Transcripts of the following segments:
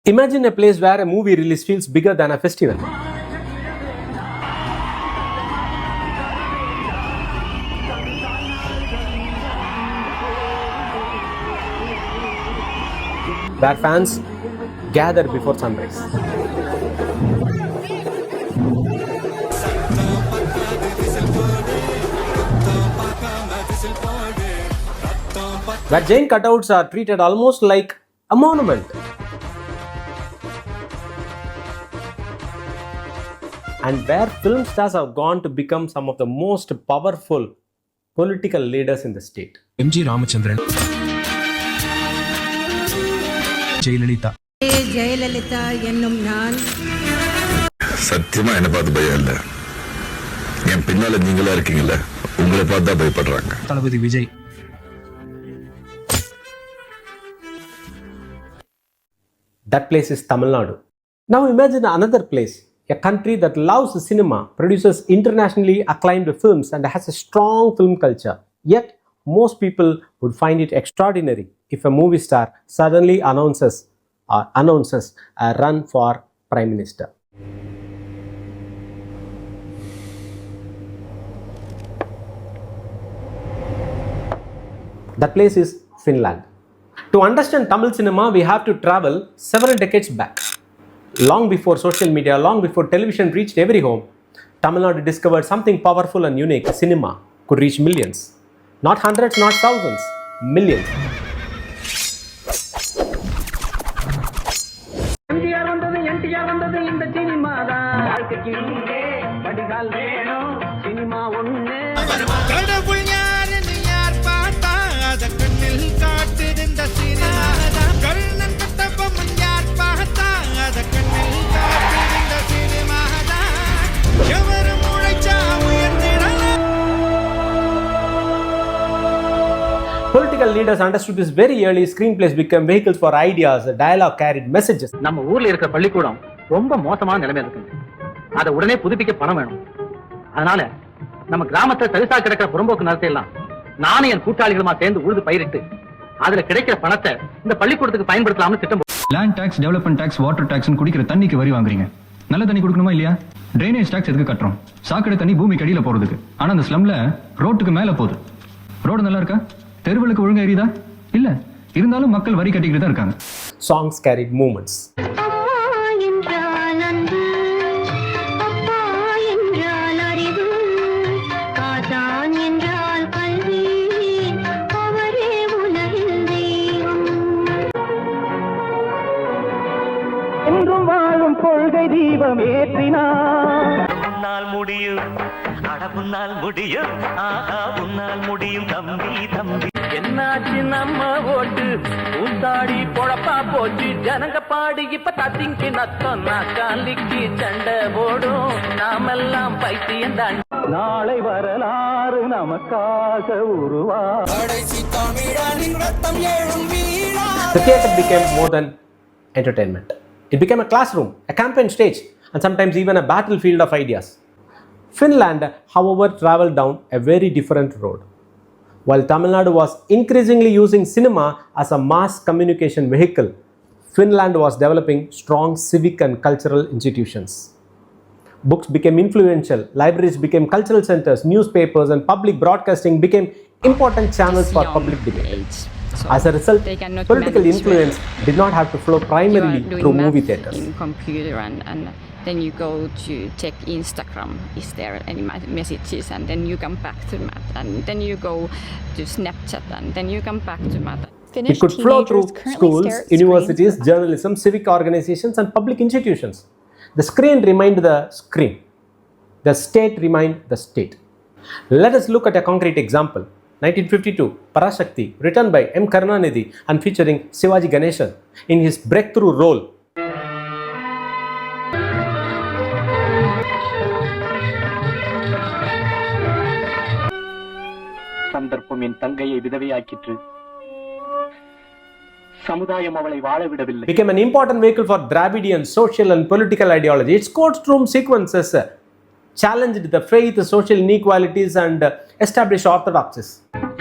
Imagine a place where a movie release feels bigger than a festival. Where fans gather before sunrise. Where giant cutouts are treated almost like a monument. And where film stars have gone to become some of the most powerful political leaders in the state. M.G. Ramachandran, Jayalalitha. Jayalalitha ennum naan சத்தியமா என்ன பார்த்து பயம் இல்ல. என் பின்னால நீங்களா இருக்கீங்கல்ல, உங்களை பார்த்து தான் பயப்படுறாங்க. தளபதி Vijay. That place is Tamil Nadu. Now imagine another place, a country that loves cinema, produces internationally acclaimed films and has a strong film culture. Yet, most people would find it extraordinary if a movie star suddenly announces a run for Prime Minister. That place is Finland. To understand Tamil cinema, we have to travel several decades back. Long before social media, long before television reached every home, Tamil Nadu discovered something powerful and unique. Cinema could reach millions. Not hundreds, not thousands, millions. Political leaders understood this very early. Screenplays became vehicles for ideas. Dialogue carried messages. நம்ம ஊர்ல இருக்கிற பள்ளிக்கூடம் ரொம்ப மோசமான நிலைமையில இருக்கு. அதை உடனே புதுப்பிக்க பணம் வேணும். அதனால நம்ம கிராமத்துல தரிசா கிடக்கிற புறம்போக்கு நிலத்தை எல்லாம் நானும் என் கூட்டாளிகளுமா சேர்ந்து உழுது பயிரிட்டு அதுல கிடைக்கிற பணத்தை இந்த பள்ளிக்கூடத்துக்கு பயன்படுத்தலாம்னு திட்டம். Land tax, development tax, water tax, குடிக்கிற தண்ணிக்கு வரி வாங்குறீங்க. நல்ல தண்ணி கொடுக்கணுமா இல்லையா? ட்ரைனேஜ் டாக்ஸ் எதுக்கு கட்டுறோம்? சாக்கடை தண்ணி பூமிக்கு அடியில போறதுக்கு. ஆனா அந்த ஸ்லம்ல ரோட்டுக்கு மேல போகுது. ரோடு நல்லா இருக்கா? தெருவுக்கு ஒழுங்கா எரியுதா? இல்ல. இருந்தாலும் மக்கள் வரி கட்டிக்கிட்டு தான் இருக்காங்க. Songs carried movements. என்றும் வாழும் கொள்கை தீபம் ஏற்றினார். உன்னால் முடியும், அட உன்னால் முடியும், ஆஹா உன்னால் முடியும் தம்பி தம்பி. என்னாச்சு நம்ம ஓட்டு ஊத்தாடி பொழப்பா போச்சு. ஜனங்க பாடி இப்ப தத்திங்கி நத்தம் நாக்காலிக்கு சண்டை போடும். நாமெல்லாம் பைத்தியம் தான். நாளை வரலாறு நமக்காக உருவா. The theatre became more than entertainment. It became a classroom, a campaign stage, and sometimes even a battlefield of ideas. Finland, however, traveled down a very different road. While Tamil Nadu was increasingly using cinema as a mass communication vehicle, Finland was developing strong civic and cultural institutions. Books became influential, libraries became cultural centers, newspapers and public broadcasting became important channels for public debate. As a result, political influence did not have to flow primarily through movie theatres. In computer and then you go to check Instagram, is there any messages, and then you come back to math, and then you go to Snapchat, and then you come back to math. It could flow through schools, universities, journalism, civic organizations and public institutions. The screen remained the screen. The state remained the state. Let us look at a concrete example. 1952, Parasakthi, written by M. Karunanidhi and featuring Sivaji Ganesan in his breakthrough role. சந்தர்ப்பம் என் தங்கையை விதவையாக்கிற்று. சமுதாயம் அவளை வாழ விடவில்லை. Became an important vehicle for Dravidian social and political ideology. Its courtroom sequences challenged the faith, social inequalities and established orthodoxies.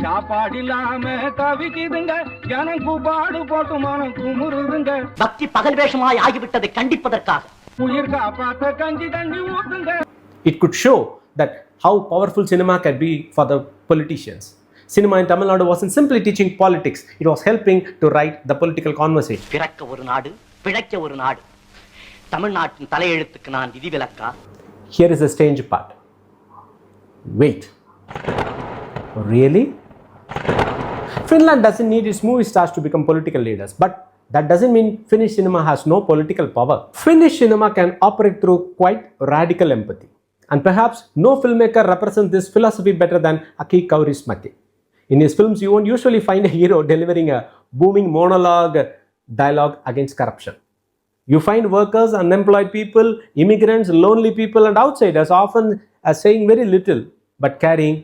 சாப்பாடில்லாம தவிக்குதுங்க எனக்கு பாடு போட்டு மனம் குமுறுதுங்க பக்தி பகல் வேஷமாய் ஆகிவிட்டதை கண்டிப்பதற்காக உயிர் காப்பாத்த கஞ்சி தண்ணி ஊத்துங்க. It could show that how powerful cinema can be for the politicians. Cinema in Tamil Nadu wasn't simply teaching politics, it was helping to write the political conversation. பிறக்க ஒரு நாடு பிழைக்க ஒரு நாடு தமிழ்நாட்டின் தலையெழுத்துக்கு நான் விதிவிலக்கா? Here is the strange part. Wait. Really? Finland doesn't need its movie stars to become political leaders, but that doesn't mean Finnish cinema has no political power. Finnish cinema can operate through quite radical empathy. And perhaps no filmmaker represents this philosophy better than Aki Kaurismäki. In his films, you won't usually find a hero delivering a booming monologue dialogue against corruption. You find workers, unemployed people, immigrants, lonely people, and outsiders often as saying very little but carrying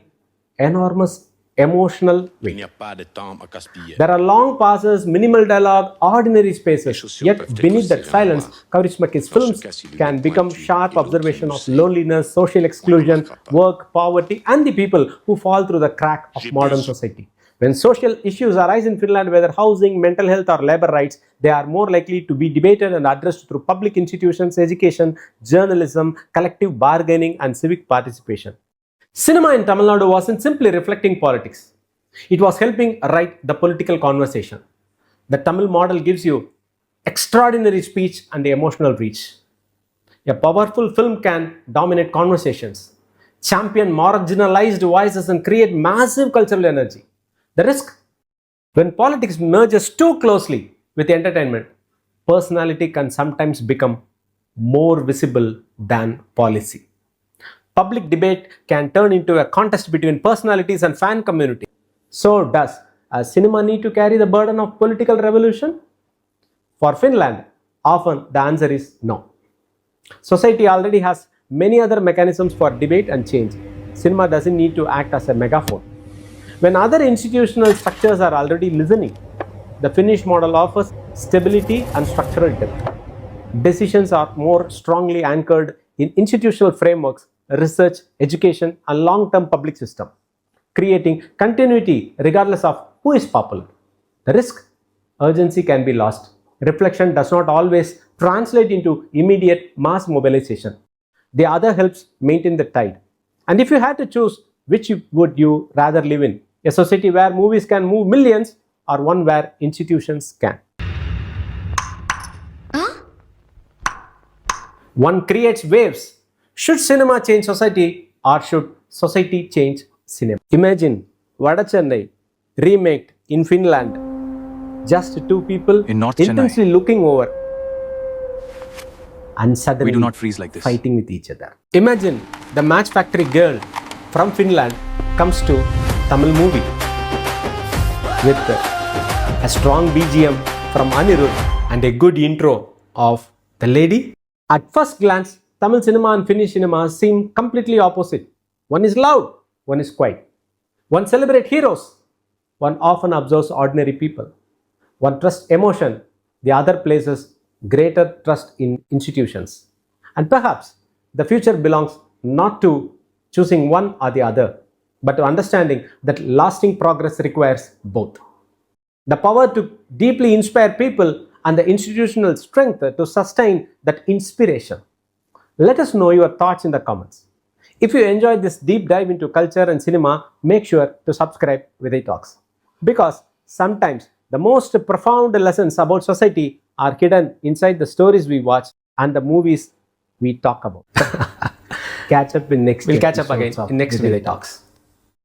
enormous emotional weight. There are long pauses, minimal dialogue, ordinary spaces. Yet beneath that silence, Kaurismäki's films can become sharp observation of loneliness, social exclusion, work, poverty, and the people who fall through the crack of modern society. When social issues arise in Finland, whether housing, mental health, or labor rights, they are more likely to be debated and addressed through public institutions, education, journalism, collective bargaining, and civic participation. Cinema in Tamil Nadu wasn't simply reflecting politics. It was helping write the political conversation. The Tamil model gives you extraordinary speech and emotional reach. A powerful film can dominate conversations, champion marginalized voices, and create massive cultural energy. The risk, when politics merges too closely with entertainment, personality can sometimes become more visible than policy. Public debate can turn into a contest between personalities and fan community. So does cinema need to carry the burden of political revolution? For Finland, often the answer is no. Society already has many other mechanisms for debate and change. Cinema doesn't need to act as a megaphone. When other institutional structures are already listening, the Finnish model offers stability and structural depth. Decisions are more strongly anchored in institutional frameworks, research, education, and long-term public system, creating continuity regardless of who is popular. The risk, urgency can be lost. Reflection does not always translate into immediate mass mobilization. The other helps maintain the tide. And if you had to choose, which would you rather live in? A society where movies can move millions, or one where institutions can? One creates waves. Should cinema change society, or should society change cinema? Imagine Vada Chennai remake in Finland. Just two people In North intensely Chennai. looking over and suddenly We do not freeze like this. fighting with each other. Imagine the Match Factory girl from Finland comes to Tamil movie with a strong BGM from Anirudh and a good intro of the lady. At first glance, Tamil cinema and Finnish cinema seem completely opposite. One is loud, one is quiet. One celebrates heroes, one often observes ordinary people. One trusts emotion, the other places greater trust in institutions. And perhaps the future belongs not to choosing one or the other, but to understanding that lasting progress requires both. The power to deeply inspire people and the institutional strength to sustain that inspiration. Let us know your thoughts in the comments. If you enjoyed this deep dive into culture and cinema, make sure to subscribe Vidhai Talks. Because sometimes the most profound lessons about society are hidden inside the stories we watch and the movies we talk about. Catch up in next. We'll catch up again in next Vidhai Talks.